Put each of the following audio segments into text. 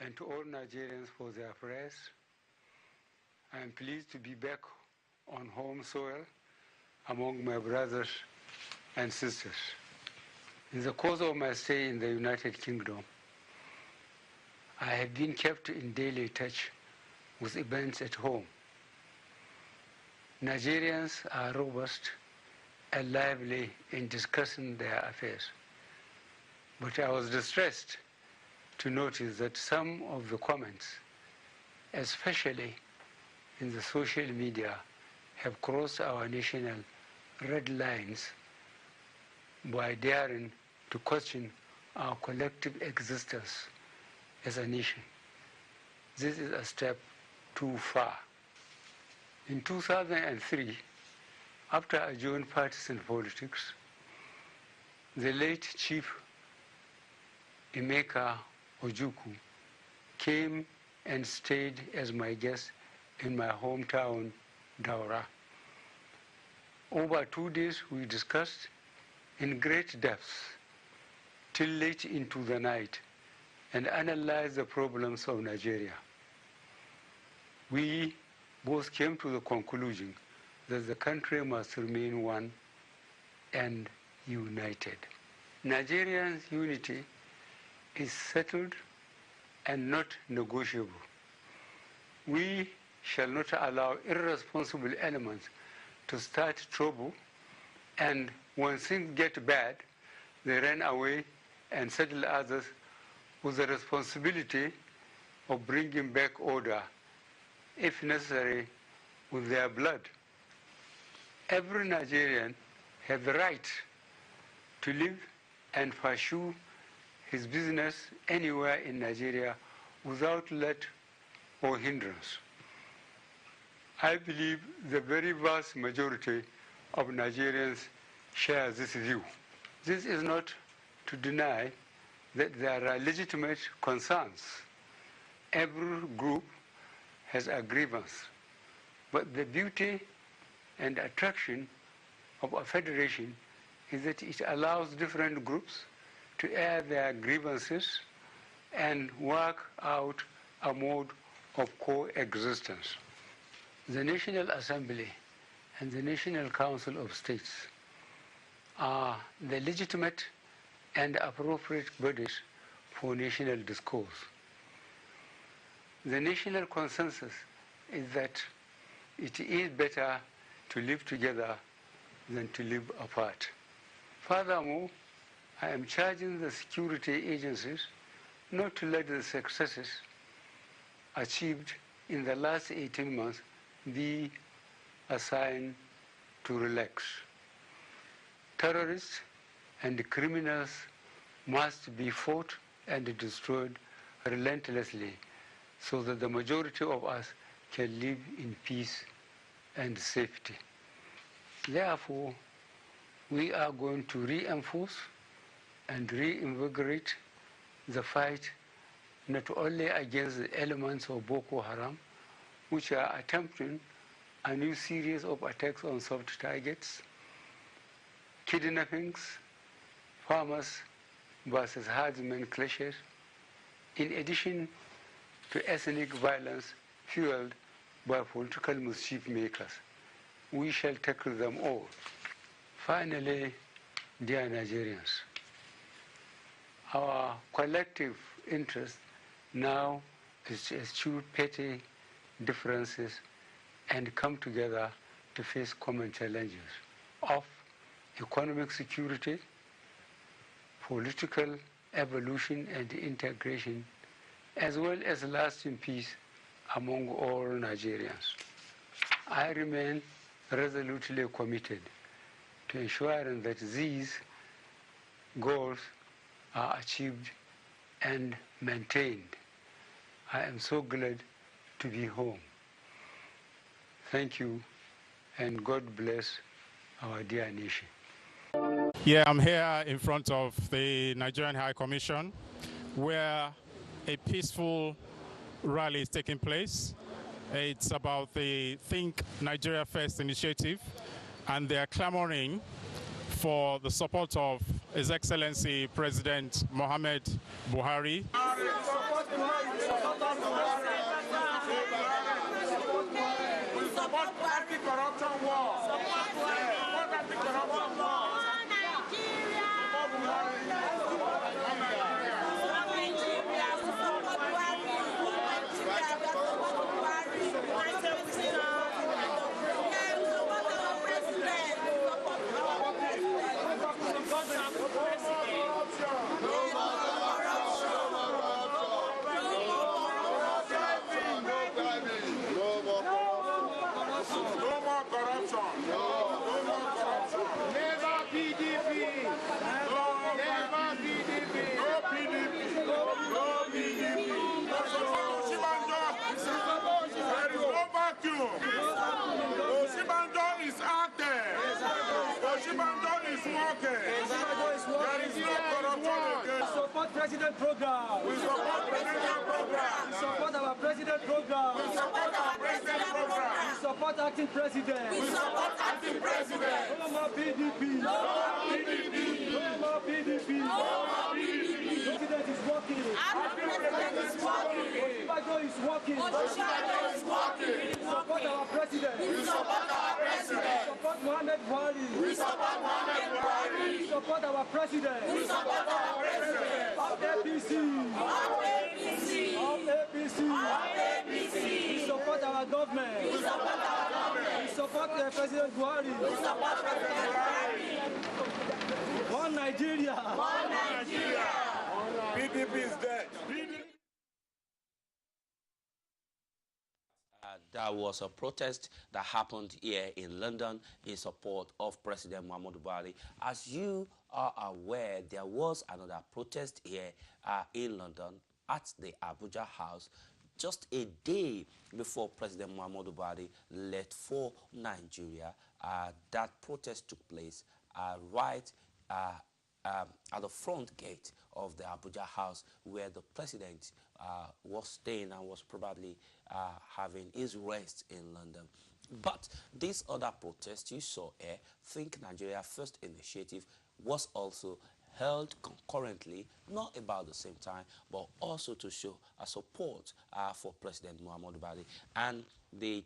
and to all Nigerians for their prayers. I am pleased to be back on home soil among my brothers and sisters. In the course of my stay in the United Kingdom, I have been kept in daily touch with events at home. Nigerians are robust and lively in discussing their affairs. But I was distressed to notice that some of the comments, especially in the social media, have crossed our national red lines by daring to question our collective existence as a nation. This is a step too far. In 2003, after I joined partisan politics, the late Chief Emeka Ojukwu came and stayed as my guest in my hometown, Daura. Over 2 days, we discussed in great depth till late into the night and analyzed the problems of Nigeria. We both came to the conclusion that the country must remain one and united. Nigerians' unity is settled and not negotiable. We shall not allow irresponsible elements to start trouble, and when things get bad, they run away and saddle others with the responsibility of bringing back order, if necessary, with their blood. Every Nigerian has the right to live and pursue his business anywhere in Nigeria without let or hindrance. I believe the very vast majority of Nigerians share this view. This is not to deny that there are legitimate concerns. Every group has a grievance, but the beauty and attraction of a federation is that it allows different groups to air their grievances and work out a mode of coexistence. The National Assembly and the National Council of States are the legitimate and appropriate bodies for national discourse. The national consensus is that it is better to live together than to live apart. Furthermore, I am charging the security agencies not to let the successes achieved in the last 18 months be a sign to relax. Terrorists and criminals must be fought and destroyed relentlessly so that the majority of us can live in peace and safety. Therefore, we are going to reinforce and reinvigorate the fight not only against the elements of Boko Haram, which are attempting a new series of attacks on soft targets, kidnappings, farmers versus herdsmen clashes, in addition to ethnic violence fueled by political mischief makers. We shall tackle them all. Finally, dear Nigerians, our collective interest now is to eschew petty differences and come together to face common challenges of economic security, political evolution and integration, as well as lasting peace among all Nigerians. I remain resolutely committed to ensuring that these goals are achieved and maintained. I am so glad to be home. Thank you, and God bless our dear nation. Yeah, I'm here in front of the Nigerian High Commission, where a peaceful rally is taking place. It's about the Think Nigeria First initiative, and they are clamoring for the support of His Excellency President Muhammad Buhari. anti-corruption war. Support anti-corruption war. Nigeria. Osinbajo is out there. Osinbajo is working. There is no corruption again. We support president program. We support president program. We support our president program. We support our president program. We support acting president. We support acting president. No more PDP. No PDP. No more PDP. No more PDP. President is working. President is working. Osinbajo is working. Osinbajo is working. We support our president. We support our president. We support Mohammed Buhari. We support Mohammed Buhari. We support our president. We support our president. Of APC. Of APC. Of APC. Of APC. We support our government. We support our government. We support President Buhari. We support President Buhari. One Nigeria. One Nigeria. PDP is dead. There was a protest that happened here in London in support of President Muhammadu Buhari. As you are aware, there was another protest here in London at the Abuja House just a day before President Muhammadu Buhari left for Nigeria. That protest took place right at the front gate of the Abuja House, where the president was staying and was probably having his rest in London. But this other protest you saw here, Think Nigeria First initiative, was also held concurrently, not about the same time, but also to show a support for President Muhammadu Buhari. And the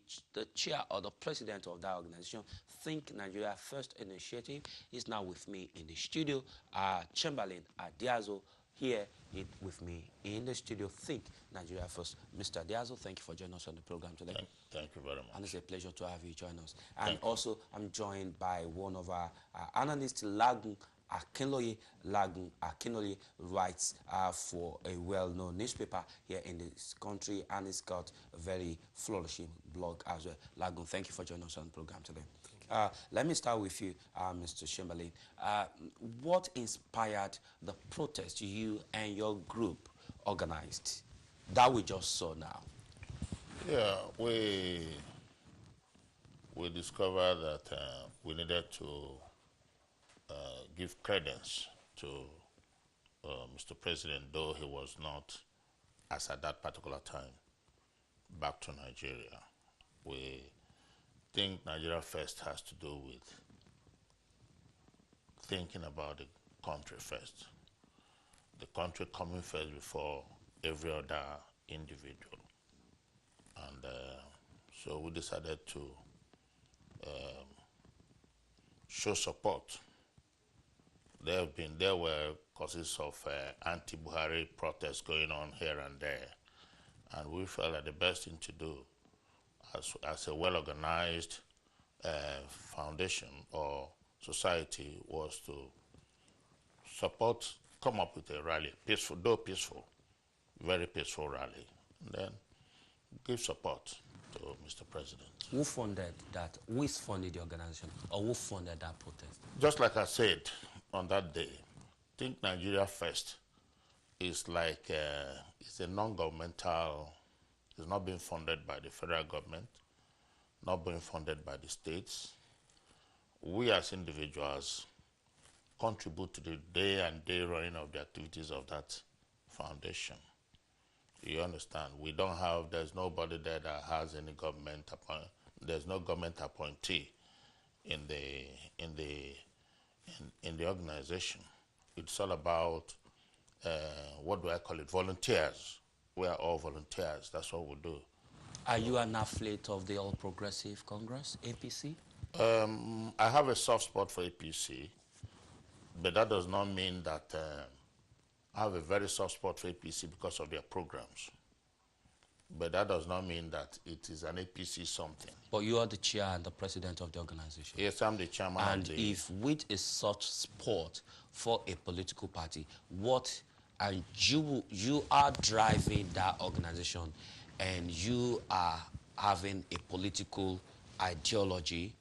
chair or the president of that organization, Think Nigeria First initiative, is now with me in the studio. Chamberlain Adiazo here with me in the studio. Think Nigeria First. Mr. Adiazo, thank you for joining us on the program today. Thank you very much. And it's a pleasure to have you join us. And also, I'm joined by one of our analysts, Lagun Akinloye. Lagun Akinloye writes for a well-known newspaper here in this country, and he's got a very flourishing blog as well. Lagun, thank you for joining us on the program today. Let me start with you, Mr. Chamberlain. What inspired the protest you and your group organized that we just saw now? Yeah, we discovered that we needed to give credence to Mr. President, though he was not, as at that particular time, back to Nigeria. We think Nigeria First has to do with thinking about the country first. The country coming first before every other individual. And so we decided to show support. There were causes of anti-Buhari protests going on here and there. And we felt that the best thing to do as a well-organized foundation or society was to support, come up with a rally, peaceful, though peaceful, very peaceful rally, and then give support to Mr. President. Who funded that? Who is funded the organization, or who funded that protest? Just like I said on that day, Think Nigeria First is like it's a non-governmental. It's not being funded by the federal government, not being funded by the states. We as individuals contribute to the day-and-day running of the activities of that foundation. You understand? We don't have, there's nobody there that has any government there's no government appointee in the organization. It's all about, what do I call it, volunteers. We are all volunteers, that's what we do. Are you an affiliate of the All Progressive Congress, APC? I have a soft spot for APC, but that does not mean that I have a very soft spot for APC because of their programs. But that does not mean that it is an APC something. But you are the chair and the president of the organization. Yes, I'm the chairman and of the... if with a such support for a political party, what and you are driving that organization and you are having a political ideology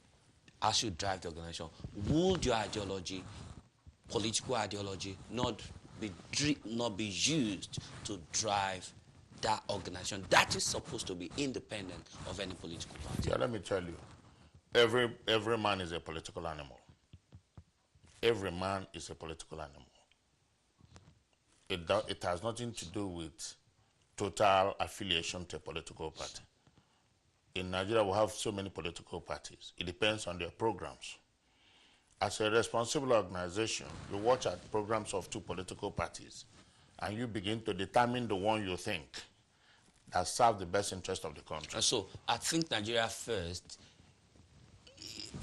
as you drive the organization, would your ideology, political ideology, not be used to drive that organization that is supposed to be independent of any political party? Yeah, let me tell you, every man is a political animal. Every man is a political animal. It has nothing to do with total affiliation to a political party. In Nigeria, we have so many political parties. It depends on their programs. As a responsible organization, you watch at programs of two political parties, and you begin to determine the one you think that serves the best interest of the country. So I think Nigeria First,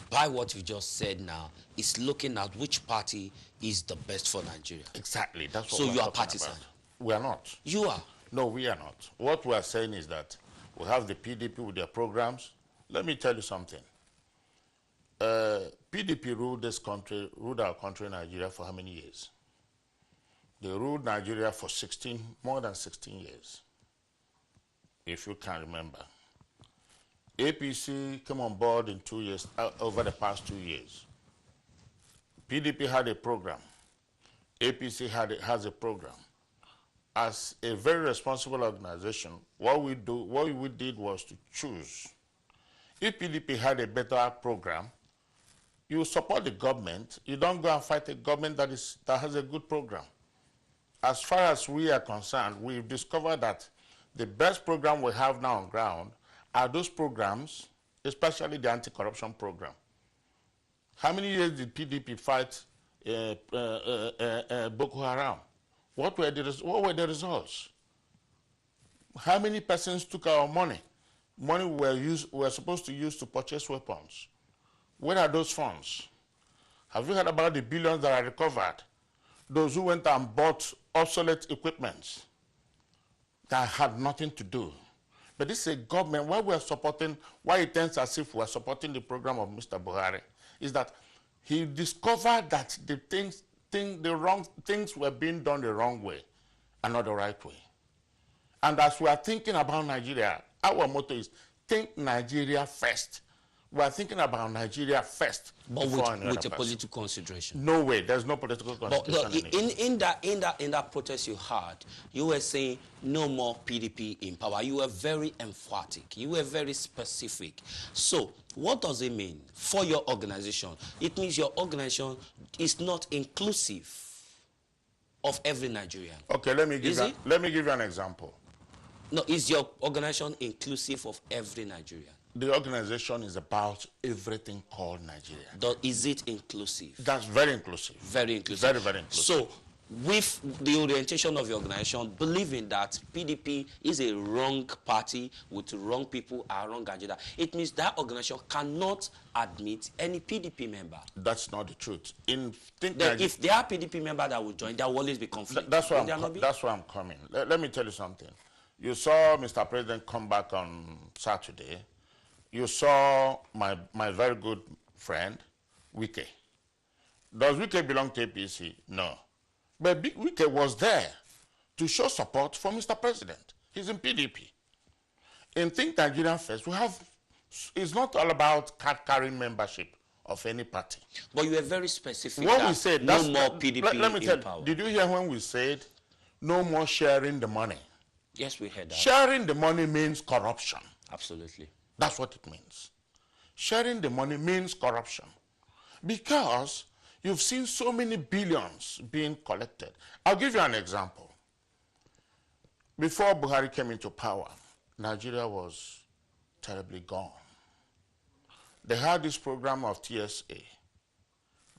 by what you just said now, is looking at which party is the best for Nigeria. Exactly. That's what so we're you are talking partisan? about. We are not. You are? No, we are not. What we are saying is that we have the PDP with their programs. Let me tell you something. PDP ruled our country, Nigeria, for how many years? They ruled Nigeria for more than 16 years, if you can remember. APC came on board in 2 years, over the past 2 years. PDP had a program. APC has a program. As a very responsible organization, what we did was to choose. If PDP had a better program, you support the government. You don't go and fight a government that has a good program. As far as we are concerned, we've discovered that the best program we have now on ground are those programs, especially the anti-corruption program. How many years did PDP fight Boko Haram? What were the results? How many persons took our money? Money we were supposed to use to purchase weapons. Where are those funds? Have you heard about the billions that are recovered? Those who went and bought obsolete equipment that had nothing to do. But this is a government, why it tends as if we're supporting the program of Mr. Buhari, is that he discovered that the wrong things were being done the wrong way and not the right way. And as we are thinking about Nigeria, our motto is think Nigeria first. We are thinking about Nigeria first. But with a political consideration. No way, there's no political consideration. But in that protest you had, you were saying no more PDP in power. You were very emphatic. You were very specific. So what does it mean for your organization? It means your organization is not inclusive of every Nigerian. Okay, let me give you an example. No, is your organization inclusive of every Nigerian? The organization is about everything called Nigeria. Is it inclusive? That's very inclusive. Very inclusive. Very, very inclusive. So, with the orientation of your organization, believing that PDP is a wrong party with wrong people and wrong agenda, it means that organization cannot admit any PDP member. That's not the truth. If there are PDP members that will join, there will always be conflict. That's why I'm coming. Let me tell you something. You saw Mr. President come back on Saturday. You saw my very good friend, Wike. Does Wike belong to APC? No. But Wike was there to show support for Mr. President. He's in PDP. In Think Nigeria First, it's not all about card-carrying membership of any party. But you were very specific. What we said, no more PDP let me tell you, power. Did you hear when we said no more sharing the money? Yes, we heard that. Sharing the money means corruption. Absolutely. That's what it means. Sharing the money means corruption. Because you've seen so many billions being collected. I'll give you an example. Before Buhari came into power, Nigeria was terribly gone. They had this program of TSA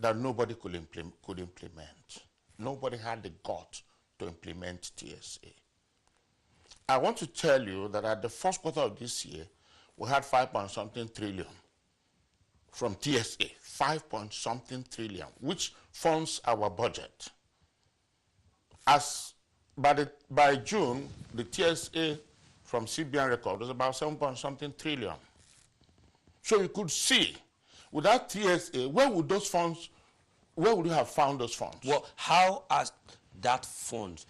that nobody could implement. Nobody had the guts to implement TSA. I want to tell you that at the first quarter of this year, we had 5-point-something trillion from TSA, 5-point-something trillion, which funds our budget. As by June, the TSA from CBN record was about 7-point-something trillion. So you could see, without TSA, where would those funds, where would you have found those funds? Well, how has that fund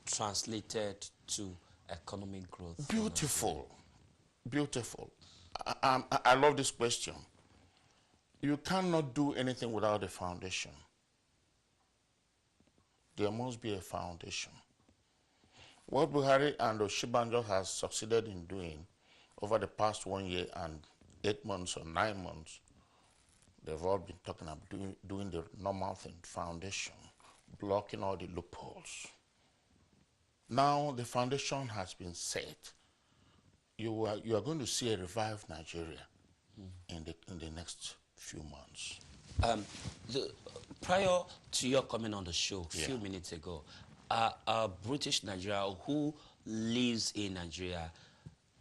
translated to economic growth? Beautiful, beautiful. I love this question. You cannot do anything without a foundation. There must be a foundation. What Buhari and Oshibanjo has succeeded in doing over the past 1 year and 8 months or 9 months, they've all been talking about doing the normal thing, foundation, blocking all the loopholes. Now the foundation has been set. You are going to see a revived Nigeria in the next few months. Prior to your comment on the show a few minutes ago, a British Nigerian who lives in Nigeria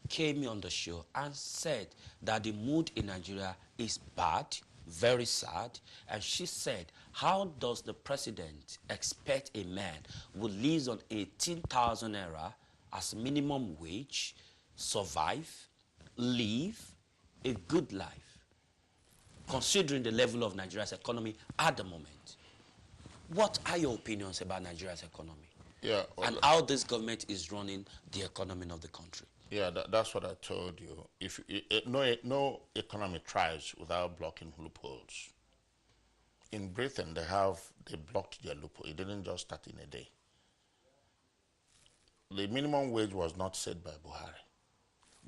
came on the show and said that the mood in Nigeria is bad, very sad, and she said, how does the president expect a man who lives on 18,000 naira as minimum wage survive, live a good life, considering the level of Nigeria's economy at the moment? What are your opinions about Nigeria's economy? Yeah, well, and how this government is running the economy of the country? Yeah, that's what I told you. If no economy thrives without blocking loopholes. In Britain, they blocked their loophole. It didn't just start in a day. The minimum wage was not set by Buhari.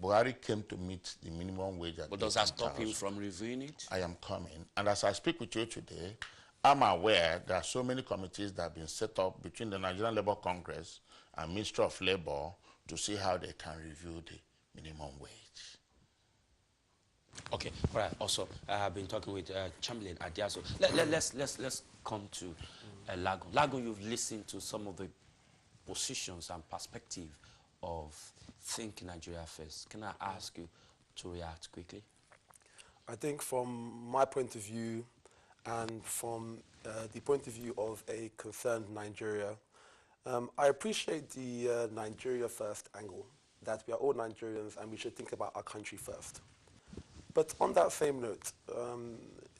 Buhari came to meet the minimum wage at. But does that stop him from reviewing it? I am coming, and as I speak with you today, I'm aware there are so many committees that have been set up between the Nigerian Labour Congress and Ministry of Labour to see how they can review the minimum wage. Okay, all right. Also, I have been talking with Chamberlain Adiaso. Let's come to Lagun. Lagun, you've listened to some of the positions and perspective of Think Nigeria First. Can I ask you to react quickly? I think from my point of view and from the point of view of a concerned Nigeria, I appreciate the Nigeria First angle, that we are all Nigerians and we should think about our country first. But on that same note,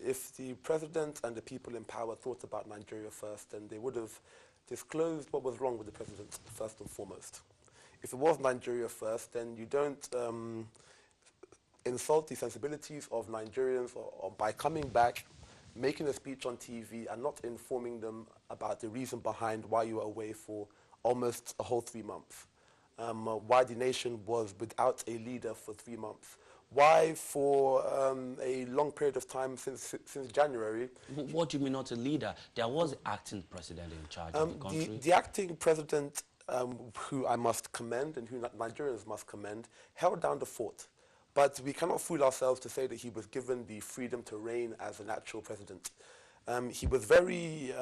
if the president and the people in power thought about Nigeria first, then they would have disclosed what was wrong with the president first and foremost. If it was Nigeria first, then you don't insult the sensibilities of Nigerians or by coming back, making a speech on TV and not informing them about the reason behind why you were away for almost a whole 3 months. Why the nation was without a leader for 3 months. Why for a long period of time since January. What do you mean not a leader? There was an acting president in charge of the country. The acting president, who I must commend and who Nigerians must commend, held down the fort. But we cannot fool ourselves to say that he was given the freedom to reign as an actual president. He was very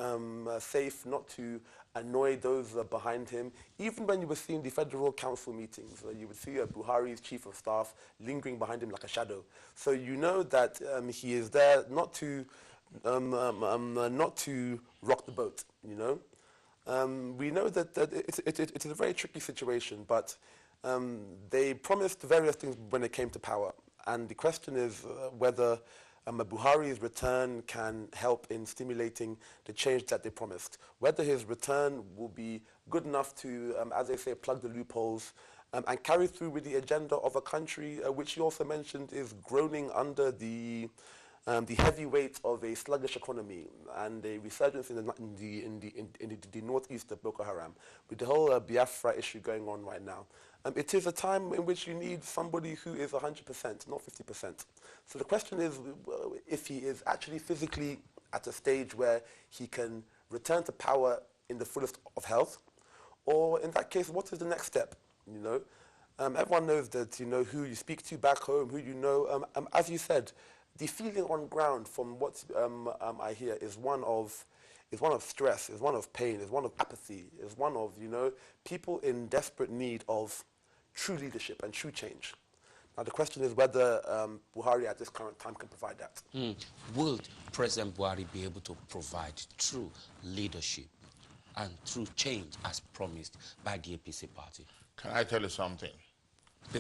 safe not to annoy those behind him. Even when you were seeing the Federal Council meetings, you would see Buhari's chief of staff lingering behind him like a shadow. So you know that he is there not to rock the boat. You know, we know that it's a very tricky situation, but they promised various things when it came to power, and the question is whether Buhari's return can help in stimulating the change that they promised. Whether his return will be good enough to, as they say, plug the loopholes and carry through with the agenda of a country which you also mentioned is groaning under the heavy weight of a sluggish economy and a resurgence in the northeast of Boko Haram, with the whole Biafra issue going on right now. It is a time in which you need somebody who is 100%, not 50%. So the question is if he is actually physically at a stage where he can return to power in the fullest of health, or in that case, what is the next step? You know, everyone knows that you know who you speak to back home, who you know. As you said, the feeling on ground from what I hear is one of stress, is one of pain, is one of apathy, is one of, you know, people in desperate need of true leadership and true change. Now the question is whether Buhari at this current time can provide that. Will President Buhari be able to provide true leadership and true change as promised by the APC party? Can I tell you something?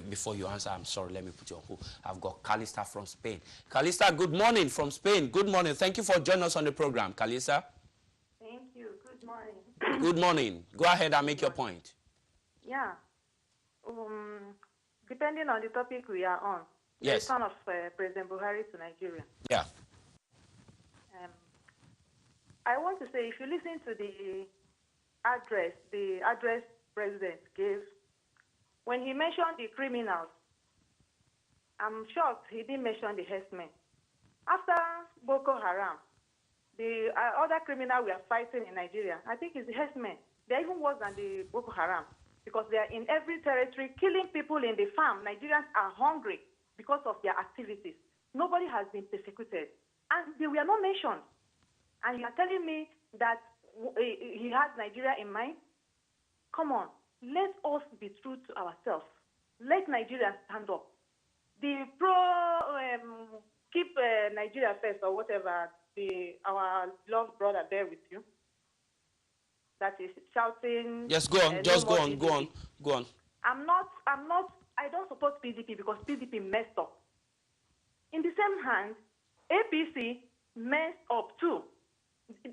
Before you answer, I'm sorry, let me put you on hold. I've got Calista from Spain. Calista, good morning from Spain. Good morning. Thank you for joining us on the program. Calista? Thank you. Good morning. Good morning. Go ahead and make your point. Yeah. Depending on the topic we are on, yes. The return of President Buhari to Nigeria. Yeah. I want to say, if you listen to the address President gave, when he mentioned the criminals, I'm shocked he didn't mention the herdsmen. After Boko Haram, the other criminal we are fighting in Nigeria, I think it's the herdsmen. They're even worse than the Boko Haram because they are in every territory killing people in the farm. Nigerians are hungry because of their activities. Nobody has been persecuted. And they were not mentioned. And you are telling me that he has Nigeria in mind? Come on. Let us be true to ourselves. Let Nigeria stand up. The keep Nigeria first or whatever, our loved brother there with you, that is shouting. Yes, go on. Just go on. Go on. Go on. I don't support PDP because PDP messed up. In the same hand, APC messed up too.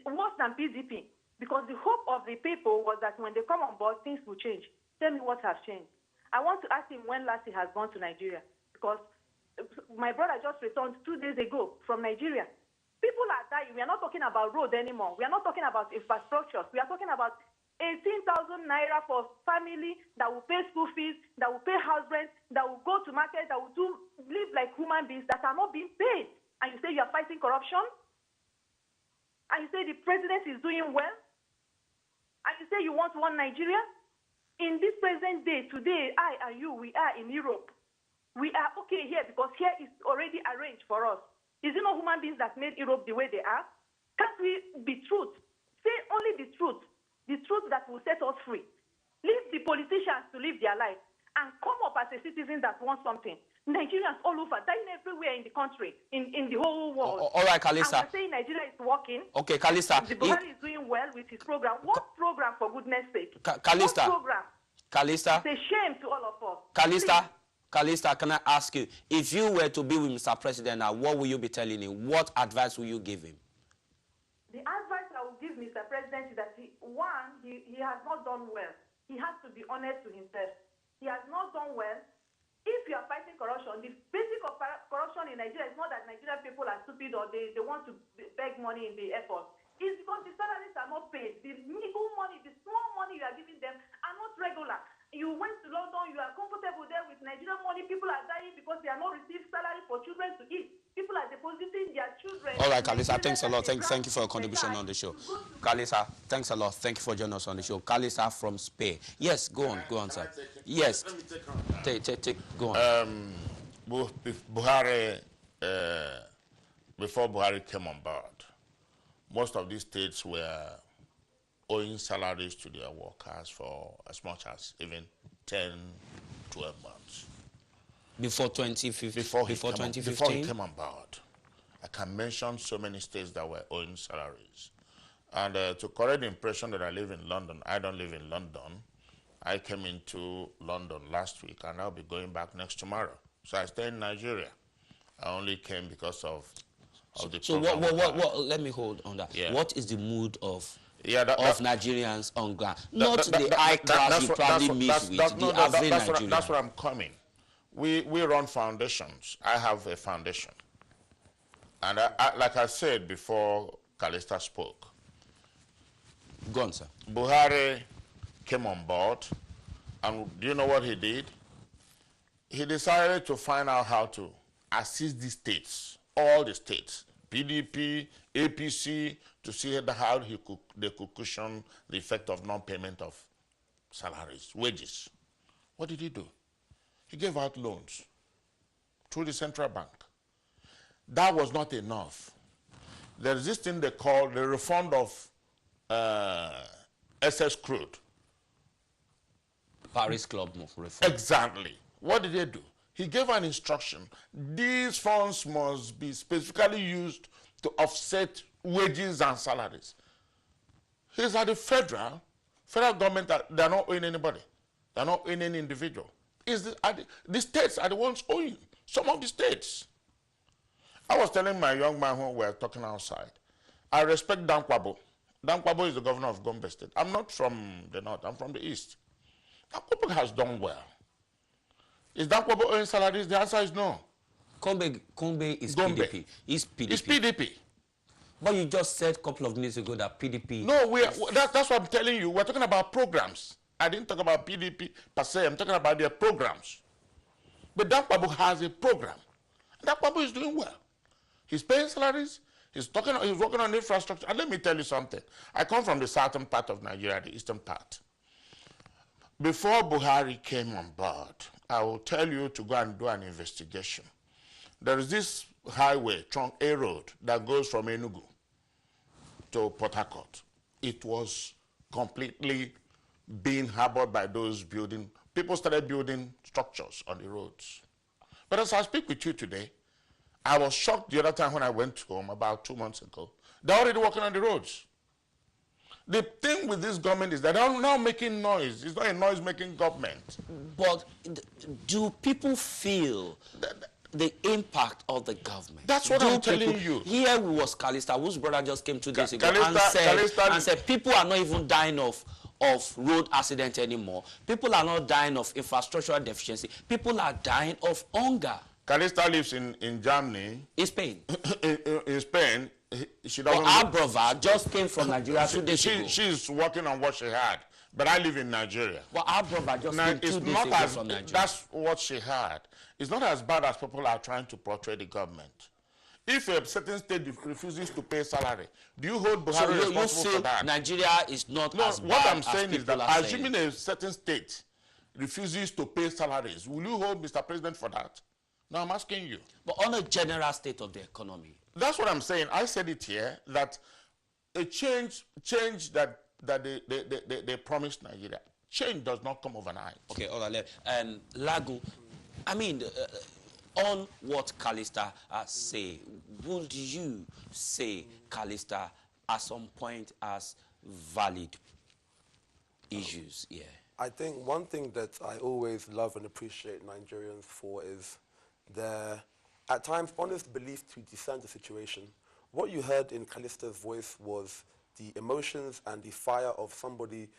Worse than PDP. Because the hope of the people was that when they come on board, things will change. Tell me what has changed. I want to ask him when last he has gone to Nigeria. Because my brother just returned 2 days ago from Nigeria. People are dying. We are not talking about road anymore. We are not talking about infrastructure. We are talking about 18,000 naira for family that will pay school fees, that will pay house rent, that will go to market, that will live like human beings that are not being paid. And you say you are fighting corruption? And you say the president is doing well? And you say you want one Nigeria? In this present day, today, I and you, we are in Europe. We are okay here because here is already arranged for us. Is it not human beings that made Europe the way they are? Can't we be truth? Say only the truth that will set us free. Leave the politicians to live their life and come up as a citizen that wants something. Nigerians all over, dying everywhere in the country, in the whole world. All right, Calista. And we're saying Nigeria is working. Okay, Calista. The Buhari is doing well with his program. What program, for goodness sake? Calista. What program? Calista. It's a shame to all of us. Calista. Please. Calista, can I ask you, if you were to be with Mr. President now, what will you be telling him? What advice will you give him? The advice I will give Mr. President is that, he has not done well. He has to be honest to himself. He has not done well. If you are fighting corruption, the basic of corruption in Nigeria is not that Nigerian people are stupid or they want to beg money in the airport. It's because the salaries are not paid. The legal money, the small money you are giving them are not regular. You went to London, you are comfortable there with Nigerian money. People are dying because they are not receiving salary for children to eat. People are depositing their children. All right, Calista, thanks a lot. Thank you for your contribution on the show. Calista, thanks a lot. Thank you for joining us on the show. Calista from Spain. Yes, go on, sir. Yes. Go on. Buhari, before Buhari came on board, most of these states were owing salaries to their workers for as much as even 10, 12 months. Before 2015? Before he came on board. I can mention so many states that were owing salaries. And to correct the impression that I live in London, I don't live in London. I came into London last week, and I'll be going back next tomorrow. So I stay in Nigeria. I only came because of the program. So let me hold on that. Yeah. What is the mood of Nigerians on ground? Not the high class you probably meet with, the average Nigerian. That's where I'm coming. We run foundations. I have a foundation. And like I said before Calista spoke. Go on, sir. Buhari came on board, and do you know what he did? He decided to find out how to assist the states, all the states, PDP, APC, to see how they could cushion the effect of non-payment of salaries, wages. What did he do? He gave out loans through the central bank. That was not enough. There is this thing they call the refund of excess crude. Paris Club reform. Exactly. What did they do? He gave an instruction. These funds must be specifically used to offset wages and salaries. He's at the federal government, they're not owing anybody. They're not owing any individual. The states are the ones owing. Some of the states. I was telling my young man when we were talking outside, I respect Dan Kwabo. Dan Kwabo is the governor of Gombe State. I'm not from the north, I'm from the east. Dan Kwabo has done well. Is Dan Kwabo owing salaries? The answer is no. Gombe is Gombe. PDP. It's PDP. It's PDP. But you just said a couple of minutes ago that PDP... No, that's what I'm telling you. We're talking about programs. I didn't talk about PDP per se. I'm talking about their programs. But Dan Kwabo has a program. Dan Kwabo is doing well. He's paying salaries. He's working on infrastructure. And let me tell you something. I come from the southern part of Nigeria, the eastern part. Before Buhari came on board, I will tell you to go and do an investigation. There is this highway, Trunk A Road, that goes from Enugu to Port Harcourt. It was completely being harbored by those building. People started building structures on the roads. But as I speak with you today, I was shocked the other time when I went home about 2 months ago. They're already working on the roads. The thing with this government is that they're now making noise. It's not a noise-making government. But do people feel the impact of the government? That's what I'm telling you. Here was Calista, whose brother just came 2 days ago and said people are not even dying of road accident anymore. People are not dying of infrastructural deficiency. People are dying of hunger. Calista lives in Germany. In Spain. in Spain. She doesn't. Our brother just came from Nigeria 2 days ago. She's working on what she had. But I live in Nigeria. Well, our brother just came 2 days ago from Nigeria. That's what she had. It's not as bad as people are trying to portray the government. If a certain state refuses to pay salary, do you hold Buhari responsible for that? Nigeria is not as bad what I'm saying is that assuming a certain state refuses to pay salaries, will you hold Mr. President for that? No, I'm asking you. But on a general state of the economy. That's what I'm saying. I said it here, that a change that they promised Nigeria, change does not come overnight. Okay, all right. Lagu, I mean, on what Calista say, would you say Calista at some point has valid issues? Yeah. I think one thing that I always love and appreciate Nigerians for is their, at times, honest belief to discern the situation. What you heard in Calista's voice was the emotions and the fire of somebody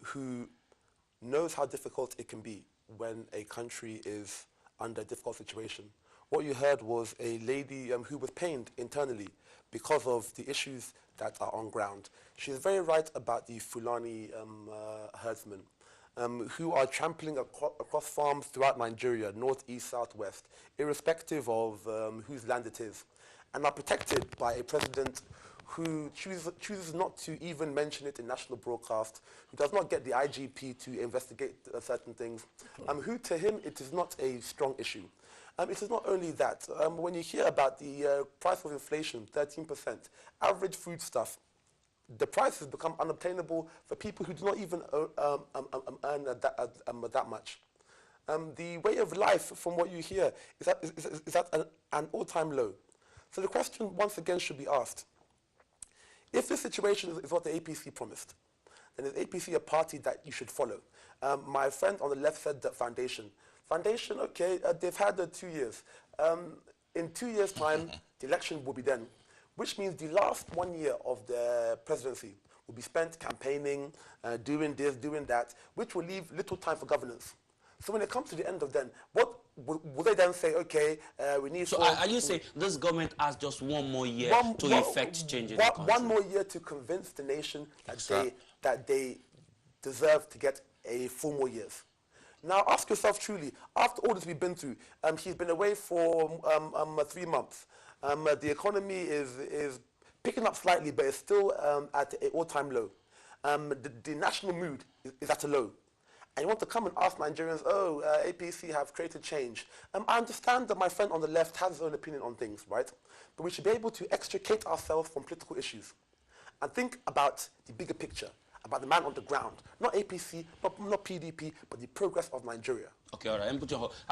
who knows how difficult it can be when a country is under a difficult situation. What you heard was a lady who was pained internally because of the issues that are on ground. She's very right about the Fulani herdsmen who are trampling across farms throughout Nigeria, north, east, south, west, irrespective of whose land it is, and are protected by a president who chooses not to even mention it in national broadcast, who does not get the IGP to investigate certain things, who to him it is not a strong issue. It is not only that. When you hear about the price of inflation, 13%, average foodstuff, the price has become unobtainable for people who do not even earn that much. The way of life, from what you hear, is at an all-time low. So the question once again should be asked, if this situation is what the APC promised, then is APC a party that you should follow? My friend on the left said that Foundation, okay, they've had 2 years. In 2 years' time, the election will be done, which means the last 1 year of the presidency will be spent campaigning, doing this, doing that, which will leave little time for governance. So when it comes to the end of then, what will they then say, okay, we need... So are you saying this government has just 1 more year to effect change in the country? 1 more year to convince the nation that they deserve to get a 4 more years. Now ask yourself truly, after all this we've been through, he's been away for 3 months. The economy is picking up slightly, but it's still at an all-time low. The national mood is at a low. And you want to come and ask Nigerians, oh, APC have created change. I understand that my friend on the left has his own opinion on things, right? But we should be able to extricate ourselves from political issues and think about the bigger picture. about the man on the ground. Not APC, not PDP, but the progress of Nigeria. Okay, all right. I've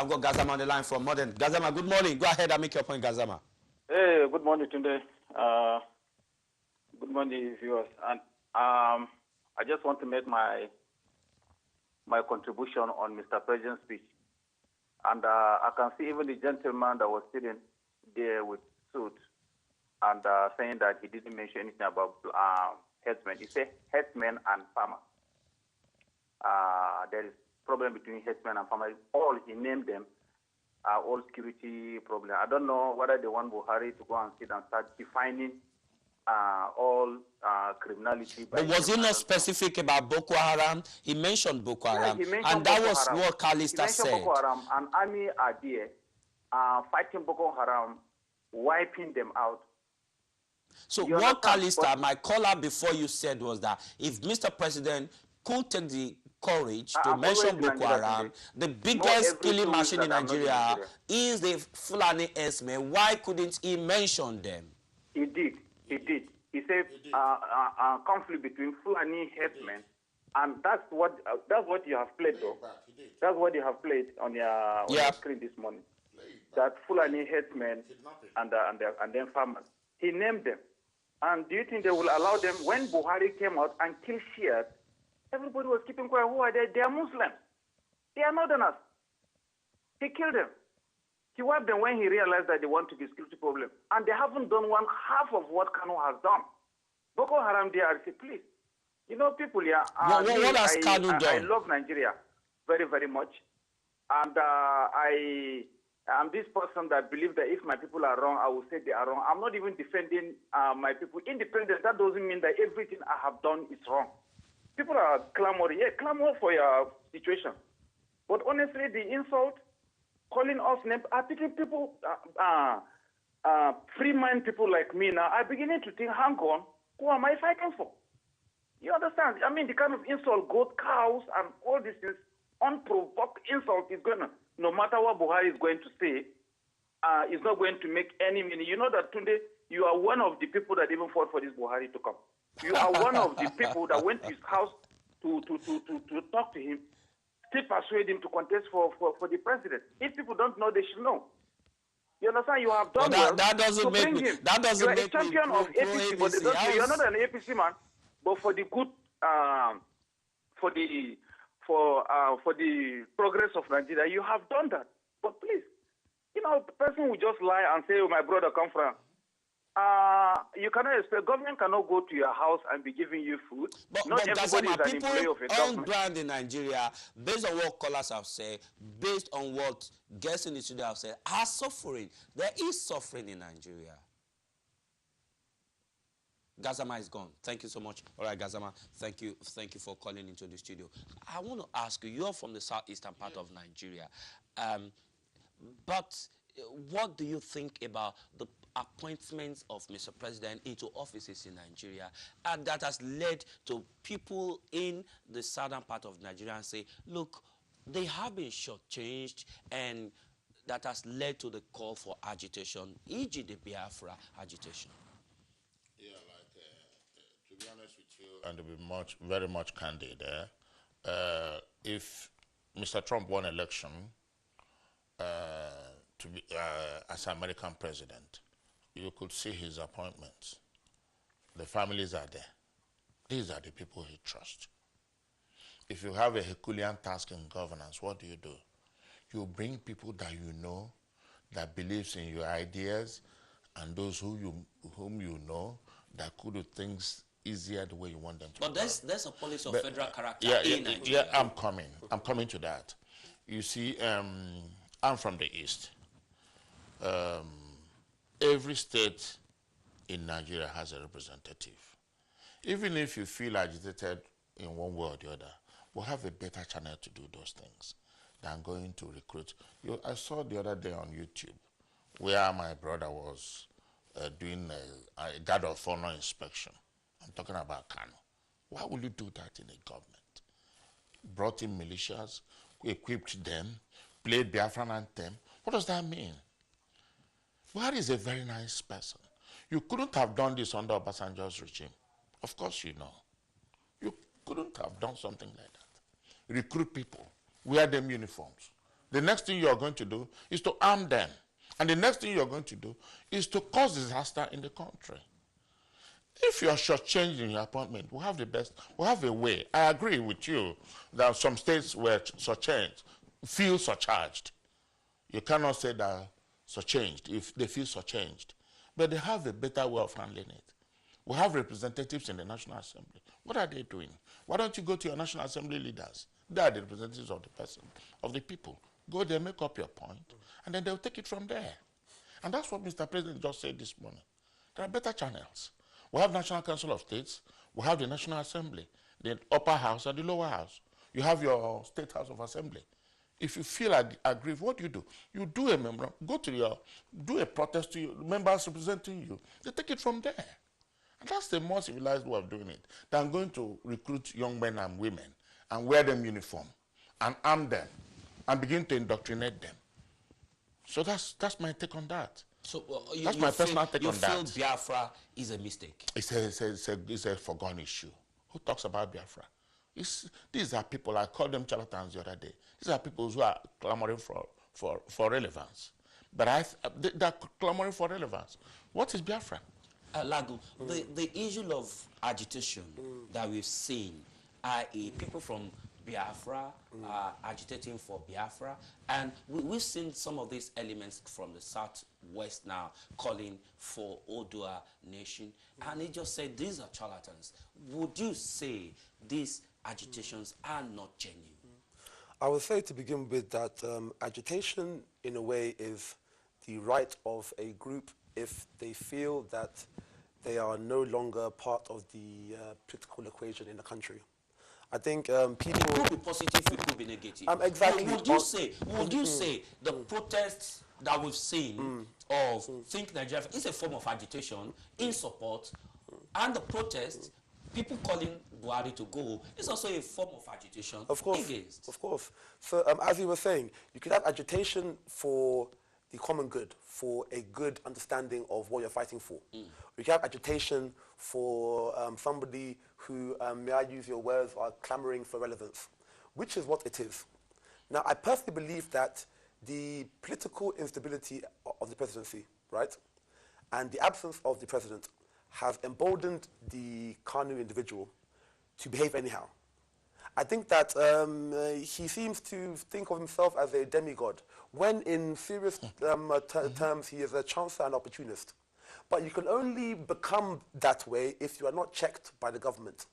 got Gazama on the line from Modern. Gazama, good morning. Go ahead and make your point, Gazama. Hey, good morning, Tunde. Good morning, viewers. And I just want to make my contribution on Mr. President's speech. And I can see even the gentleman that was sitting there with suit and saying that he didn't mention anything about herdsmen. He said herdsmen and farmers. There is problem between herdsmen and farmers. All he named them are all security problems. I don't know whether they want Buhari to go and sit and start defining all criminality. But was he not specific about Boko Haram? He mentioned Boko Haram, and that was what Kalista said. He mentioned Boko Haram, and army are there fighting Boko Haram, wiping them out. So what Kalista, my caller before you said was that if Mr. President could take the courage to mention Boko Haram, the biggest killing machine in Nigeria is the Fulani herdsmen, why couldn't he mention them? He did. He said conflict between Fulani herdsmen, and that's what you have played, though. That's what you have played on your screen this morning. That Fulani herdsmen and then farmers. He named them. And do you think they will allow them? When Buhari came out and killed Shias, everybody was keeping quiet. Who are they? They are Muslims. They are northerners. He killed them. He wiped them when he realized that they want to be security problem. And they haven't done one half of what Kanu has done. Boko Haram, they are, please. You know, people here, what has Kanu done? I love Nigeria very, very much. And I'm this person that believes that if my people are wrong, I will say they are wrong. I'm not even defending my people. Independent, that doesn't mean that everything I have done is wrong. People are clamoring. Yeah, clamor for your situation. But honestly, the insult, calling us names, are picking people, free-mind people like me now, are beginning to think, hang on, who am I fighting for? You understand? I mean, the kind of insult, goat, cows, and all these things, unprovoked insult is going to, no matter what Buhari is going to say, is not going to make any meaning. You know that today, you are one of the people that even fought for this Buhari to come. You are one of the people that went to his house to talk to him, still persuade him to contest for the president. If people don't know, they should know. You understand? You have done well. That doesn't make me. That doesn't you are make a champion me of APC, but you are not an APC man. But for the good, for the progress of Nigeria, you have done that. But please, you know, the person will just lie and say, "Oh, my brother come from." You cannot expect, government cannot go to your house and be giving you food. Not everybody is an employee of a government. On ground in Nigeria, based on what callers have said, based on what guests in the studio have said, are suffering. There is suffering in Nigeria. Gazama is gone. Thank you so much. All right, Gazama, thank you for calling into the studio. I want to ask you, you're from the southeastern part of Nigeria, but what do you think about the appointments of Mr. President into offices in Nigeria, and that has led to people in the southern part of Nigeria and say, look, they have been shortchanged, and that has led to the call for agitation, e.g. the Biafra agitation? Yeah, to be honest with you, and to be very much candid, if Mr. Trump won election to be as American president, you could see his appointments. The families are there. These are the people he trusts. If you have a Herculean task in governance, what do? You bring people that you know, that believes in your ideas, and those whom you know that could do things easier the way you want them to. But there's a policy of federal character in Nigeria. Yeah, I'm coming to that. You see, I'm from the East. Every state in Nigeria has a representative. Even if you feel agitated in one way or the other, we'll have a better channel to do those things than going to recruit. I saw the other day on YouTube where my brother was doing a guard of honor inspection. I'm talking about Kanu. Why would you do that in a government? Brought in militias, equipped them, played Biafran anthem. What does that mean? Buhari is a very nice person. You couldn't have done this under Obasanjo's regime. Of course you know. You couldn't have done something like that. Recruit people, wear them uniforms. The next thing you are going to do is to arm them. And the next thing you are going to do is to cause disaster in the country. If you are shortchanging your appointment, we have the best, we have a way. I agree with you that some states were shortchanged, feel surcharged. You cannot say that surchanged if they feel surchanged. But they have a better way of handling it. We have representatives in the National Assembly. What are they doing? Why don't you go to your National Assembly leaders? They are the representatives of the person, of the people. Go there, make up your point, and then they'll take it from there. And that's what Mr. President just said this morning. There are better channels. We have National Council of States. We have the National Assembly, the upper house and the lower house. You have your State House of Assembly. If you feel aggrieved, what do? You do a memorandum, do a protest to your members representing you. They take it from there. And that's the more civilized way of doing it than going to recruit young men and women and wear them uniform and arm them and begin to indoctrinate them. So that's my take on that. So that's my personal take on that. You feel Biafra is a mistake? It's a forgone issue. Who talks about Biafra? These are people, I called them charlatans the other day. These are people who are clamoring for relevance. But they're clamoring for relevance. What is Biafra? Lagu, the issue of agitation that we've seen, i.e. people from Biafra are agitating for Biafra, and we've seen some of these elements from the southwest now calling for Odua nation, and he just said these are charlatans. Would you say these agitations are not genuine? I would say to begin with that agitation in a way is the right of a group if they feel that they are no longer part of the political equation in the country. I think people... It could be positive, it could be negative. Exactly. Would you say the protests that we've seen of Think Nigeria is a form of agitation in support, and the protests, people calling Buhari to go, is also a form of agitation against? Of course. So as you were saying, you could have agitation for the common good, for a good understanding of what you're fighting for. We can have agitation for somebody who, may I use your words, are clamoring for relevance, which is what it is. Now, I personally believe that the political instability of the presidency, right, and the absence of the president has emboldened the Kanu individual to behave anyhow. I think that he seems to think of himself as a demigod, when in serious terms he is a chancer and opportunist. But you can only become that way if you are not checked by the government.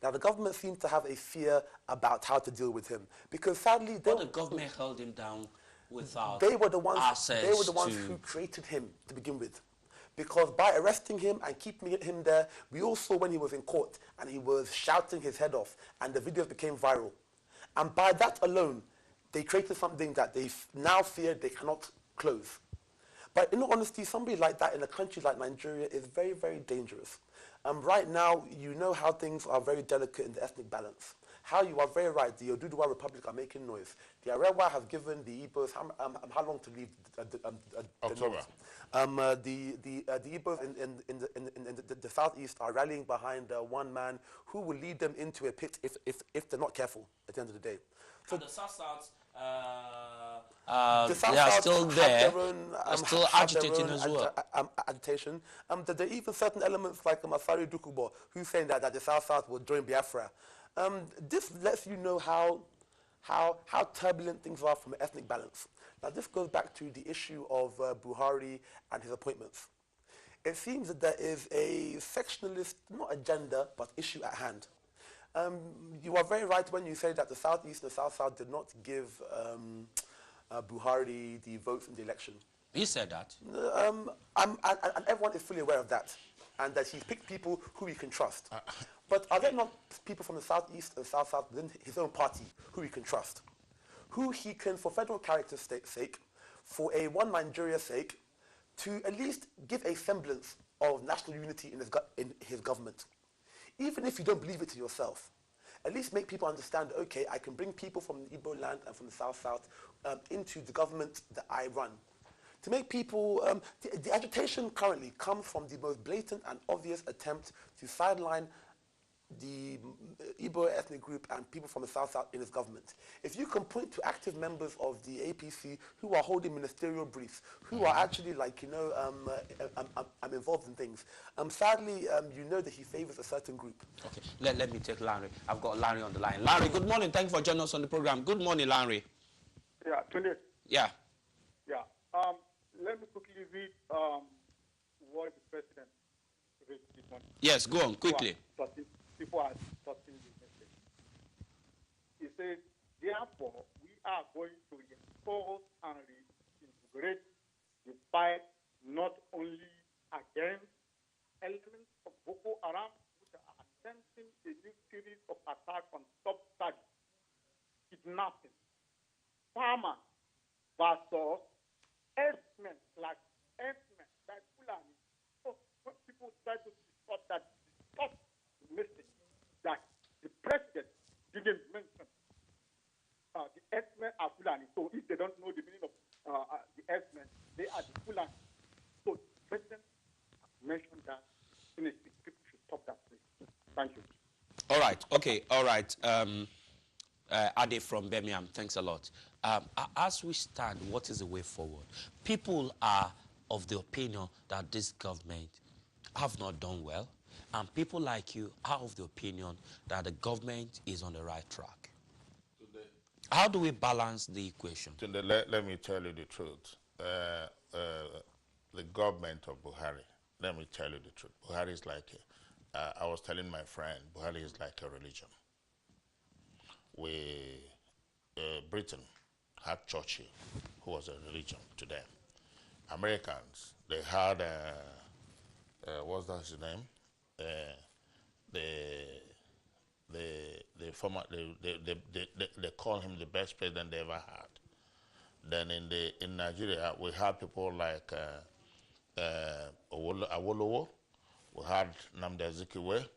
Now, the government seems to have a fear about how to deal with him, because sadly... the government held him down without They were the ones to... who created him to begin with. Because by arresting him and keeping him there, we all saw when he was in court and he was shouting his head off and the videos became viral. And by that alone, they created something that they now fear they cannot close. But in all honesty, somebody like that in a country like Nigeria is very, very dangerous. Right now, you know how things are very delicate in the ethnic balance. How you are very right, the Oduduwa Republic are making noise. The Arewa have given the Igbos how long to leave October. The Igbos in the southeast are rallying behind one man who will lead them into a pit if they're not careful at the end of the day. So and the South they are still there, still agitating as well. Agitation. There are even certain elements like Masari Dukubo, who's saying that the South will join Biafra. This lets you know how turbulent things are from an ethnic balance. Now, this goes back to the issue of Buhari and his appointments. It seems that there is a sectionalist, not agenda, but issue at hand. You are very right when you say that the Southeast and the South did not give Buhari the votes in the election. He said that. And everyone is fully aware of that, and that he's picked people who he can trust. But are there not people from the Southeast and South within his own party who he can trust? Who he can, for federal character's sake, for a one Nigeria sake, to at least give a semblance of national unity in his government. Even if you don't believe it to yourself, at least make people understand, okay, I can bring people from the Igbo land and from the South into the government that I run. To make people, the agitation currently comes from the most blatant and obvious attempt to sideline the Igbo ethnic group and people from the South in his government. If you can point to active members of the APC who are holding ministerial briefs, who are actually like, you know, I'm involved in things. Sadly, you know that he favors a certain group. Okay, let me take Larry. I've got Larry on the line. Larry, good morning. Thank you for joining us on the program. Good morning, Larry. Yeah, Tunde. Yeah. Yeah. Let me quickly read what the president read this morning. Yes, go on, quickly. People are discussing this message. He said, therefore, we are going to enforce and reintegrate the fight not only against elements of Boko Haram, which are attempting a new series of attacks on top targets, kidnapping, farmers versus herdsmen like Fulani. So when people try to discuss that, discuss the message that the president didn't mention the herdsmen are Fulani. So if they don't know the meaning of the herdsmen, they are the Fulani. So the president mentioned that people should stop that, please. Thank you. All right. Okay. All right. Ade from Birmingham, thanks a lot. As we stand, what is the way forward? People are of the opinion that this government have not done well, and people like you are of the opinion that the government is on the right track. How do we balance the equation? Let me tell you the truth. The government of Buhari, let me tell you the truth. Buhari is like, I was telling my friend, Buhari is like a religion. Britain had Churchill, who was a religion to them. Americans, they had, what's that his name? They call him the best president they ever had. Then in Nigeria, we had people like Awolowo, we had Nnamdi Azikiwe,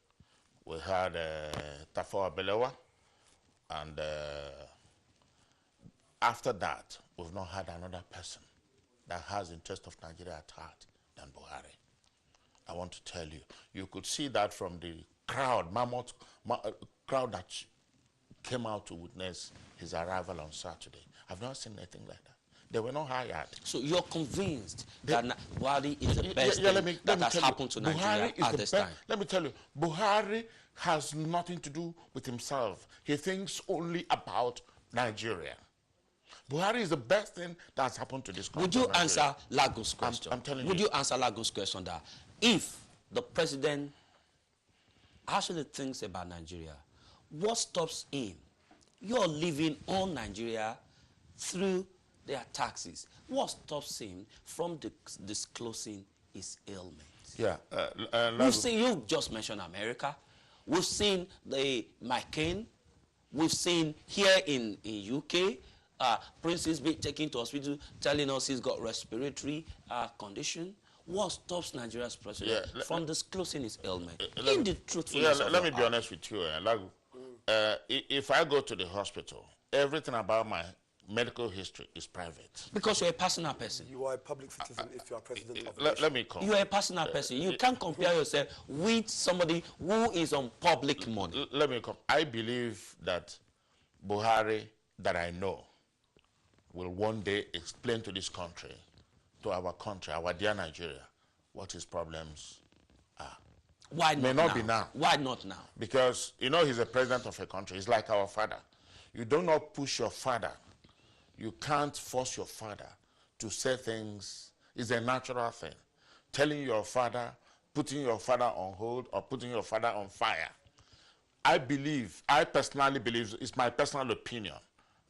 we had Tafawa Balewa, and after that, we've not had another person that has the interest of Nigeria at heart than Buhari. I want to tell you, you could see that from the crowd, crowd that came out to witness his arrival on Saturday. I've not seen anything like that. They were not hired. So you're convinced that Buhari is the best thing that has happened to Nigeria at this time? Let me tell you, Buhari has nothing to do with himself. He thinks only about Nigeria. Buhari is the best thing that's happened to this country. Would you answer Lagos' question? I'm telling you. Would you answer Lagos' question that if the president actually thinks about Nigeria, what stops him? You're living on Nigeria through their taxes. What stops him from disclosing his ailments? Yeah. We've seen, you just mentioned America. We've seen the McCain. We've seen here in UK, Prince's been taken to hospital telling us he's got respiratory condition. What stops Nigeria's president from disclosing his ailment? In the truthfulness let me be honest with you. If I go to the hospital, everything about my medical history is private. Because you're a personal person. You are a public citizen if you are president of the let me come. You are a personal person. You can't compare yourself with somebody who is on public money. Let me come. I believe that Buhari, that I know, will one day explain to this country, to our country, our dear Nigeria, what his problems are. Why not May not now? be now. Why not now? Because, you know, he's a president of a country. He's like our father. You do not push your father. You can't force your father to say things. It's a natural thing. Telling your father, putting your father on hold or putting your father on fire. I personally believe, it's my personal opinion,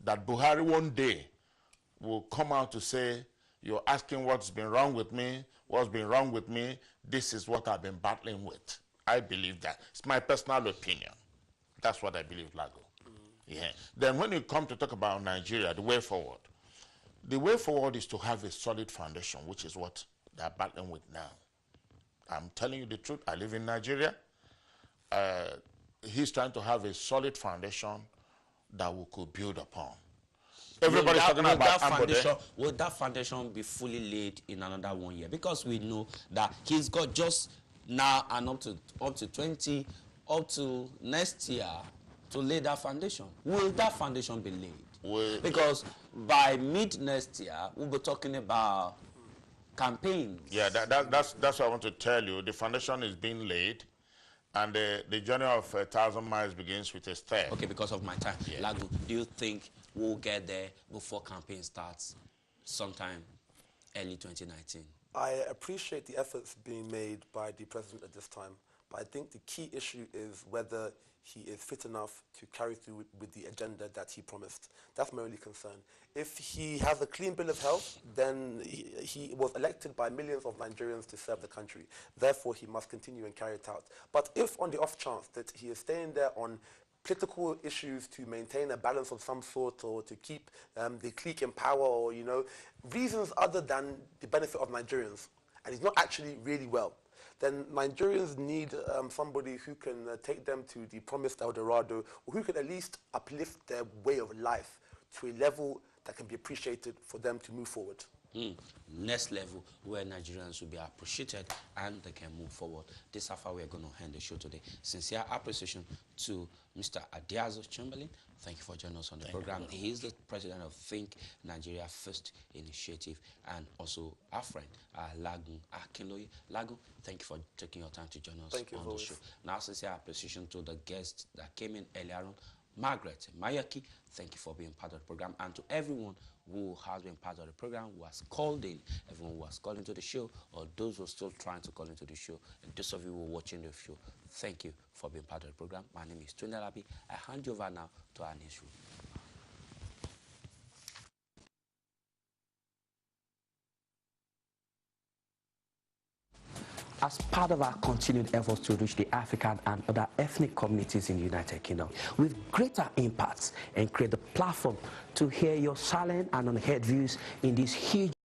that Buhari one day will come out to say, you're asking what's been wrong with me, this is what I've been battling with. I believe that. It's my personal opinion. That's what I believe, Lago. Yeah. Then when you come to talk about Nigeria, the way forward is to have a solid foundation, which is what they're battling with now. I'm telling you the truth. I live in Nigeria. He's trying to have a solid foundation that we could build upon. Everybody's talking about Ambode. Will that foundation be fully laid in another 1 year? Because we know that he's got just now and up to 20 up to next year to lay that foundation. Will that foundation be laid? Because by mid next year, we'll be talking about campaigns. Yeah, that's what I want to tell you. The foundation is being laid, and the journey of 1,000 miles begins with a step. Okay, because of my time. Yeah. Lagu, do you think we'll get there before campaign starts sometime early 2019? I appreciate the efforts being made by the president at this time, but I think the key issue is whether he is fit enough to carry through with the agenda that he promised. That's my only concern. If he has a clean bill of health, then he was elected by millions of Nigerians to serve the country. Therefore, he must continue and carry it out. But if on the off chance that he is staying there on political issues to maintain a balance of some sort, or to keep the clique in power, or, you know, reasons other than the benefit of Nigerians, and he's not actually really well, then Nigerians need somebody who can take them to the promised El Dorado, or who can at least uplift their way of life to a level that can be appreciated for them to move forward. Next level where Nigerians will be appreciated and they can move forward. This is how we're going to end the show today. Sincere appreciation to Mr. Adiazo Chamberlain. Thank you for joining us on the program. He is the president of Think Nigeria First Initiative, and also our friend Lagun Akinloye. Lagun, thank you for taking your time to join us on the show. Now, sincere appreciation to the guests that came in earlier on. Margaret Mayaki, thank you for being part of the program, and to everyone who has been part of the program, who has called in, everyone who has called into the show, or those who are still trying to call into the show, and those of you who are watching the show, thank you for being part of the program. My name is Tunde Labi. I hand you over now to our newsroom. As part of our continued efforts to reach the African and other ethnic communities in the United Kingdom with greater impacts, and create the platform to hear your silent and unheard views in this huge